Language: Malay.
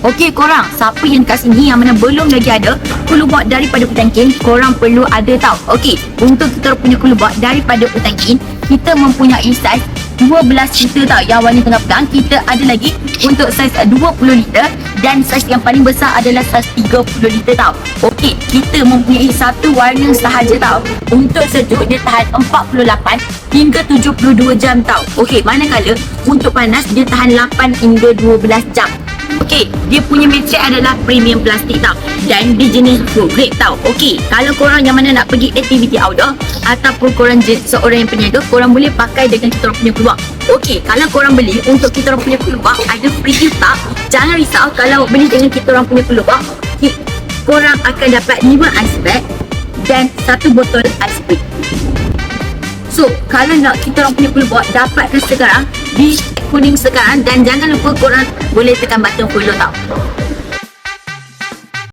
Okey korang, siapa yang kat sini yang mana belum lagi ada cooler box daripada UtanKing, korang perlu ada tau. Okey, untuk kita punya cooler box daripada UtanKing, kita mempunyai saiz 12 liter tau. Yang warna tengah pegang, kita ada lagi untuk saiz 20 liter dan saiz yang paling besar adalah saiz 30 liter tau. Okey, kita mempunyai satu warna sahaja tau. Untuk sejuk dia tahan 48 hingga 72 jam tau. Okey, manakala untuk panas dia tahan 8 hingga 12 jam. Okey, dia punya materi adalah premium plastik tau. Dan dia jenis food grade tau. Okey, kalau korang yang mana nak pergi aktiviti outdoor ataupun korang seorang yang peniaga, korang boleh pakai dengan kita orang punya cooler box. Okey, kalau korang beli untuk kita orang punya cooler box ada free gift tak? Jangan risau kalau beli dengan kita orang punya cooler box, korang akan dapat 5 ice bag dan 1 botol ice cream. So, kalau nak kita orang punya cooler box, dapatkan sekarang di kuning sekarang dan jangan lupa korang boleh tekan button follow tau.